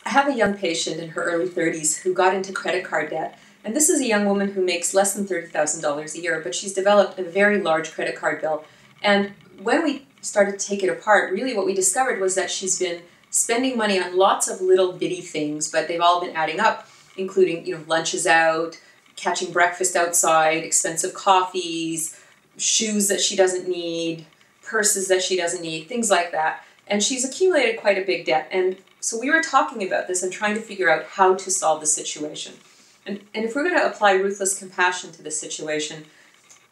I have a young patient in her early 30s who got into credit card debt. And this is a young woman who makes less than $30,000 a year, but she's developed a very large credit card bill. And when we started to take it apart, really what we discovered was that she's been spending money on lots of little bitty things, but they've all been adding up, including, lunches out, catching breakfast outside, expensive coffees, shoes that she doesn't need, purses that she doesn't need, things like that. And she's accumulated quite a big debt. And so we were talking about this and trying to figure out how to solve the situation. And if we're going to apply ruthless compassion to the situation,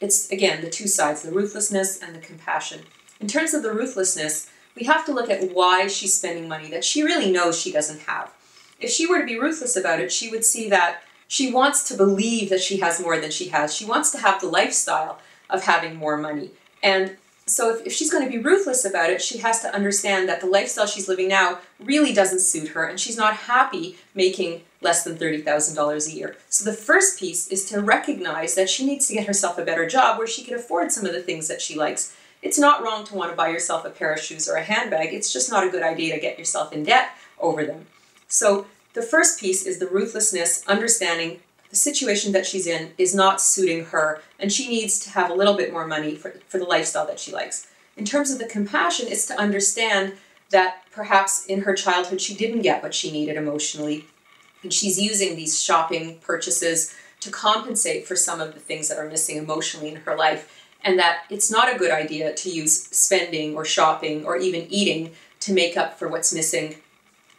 it's, again, the two sides, the ruthlessness and the compassion. In terms of the ruthlessness, we have to look at why she's spending money that she really knows she doesn't have. If she were to be ruthless about it, she would see that she wants to believe that she has more than she has. She wants to have the lifestyle of having more money. And so if she's going to be ruthless about it, she has to understand that the lifestyle she's living now really doesn't suit her, and she's not happy making less than $30,000 a year. So the first piece is to recognize that she needs to get herself a better job where she can afford some of the things that she likes. It's not wrong to want to buy yourself a pair of shoes or a handbag. It's just not a good idea to get yourself in debt over them. So the first piece is the ruthlessness, understanding the situation that she's in is not suiting her, and she needs to have a little bit more money for the lifestyle that she likes. In terms of the compassion, it's to understand that perhaps in her childhood she didn't get what she needed emotionally, and she's using these shopping purchases to compensate for some of the things that are missing emotionally in her life, and that it's not a good idea to use spending or shopping or even eating to make up for what's missing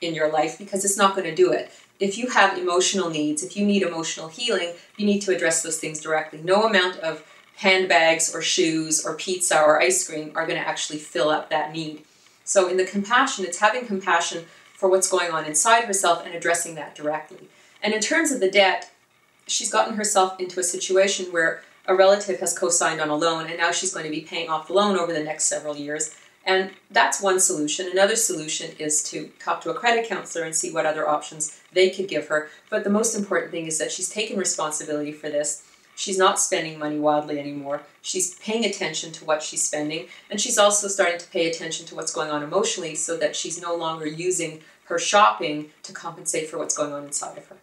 in your life, because it's not going to do it. If you have emotional needs, if you need emotional healing, you need to address those things directly. No amount of handbags or shoes or pizza or ice cream are going to actually fill up that need. So in the compassion, it's having compassion for what's going on inside herself and addressing that directly. And in terms of the debt, she's gotten herself into a situation where a relative has co-signed on a loan, and now she's going to be paying off the loan over the next several years. And that's one solution. Another solution is to talk to a credit counselor and see what other options they could give her. But the most important thing is that she's taken responsibility for this. She's not spending money wildly anymore. She's paying attention to what she's spending. And she's also starting to pay attention to what's going on emotionally so that she's no longer using her shopping to compensate for what's going on inside of her.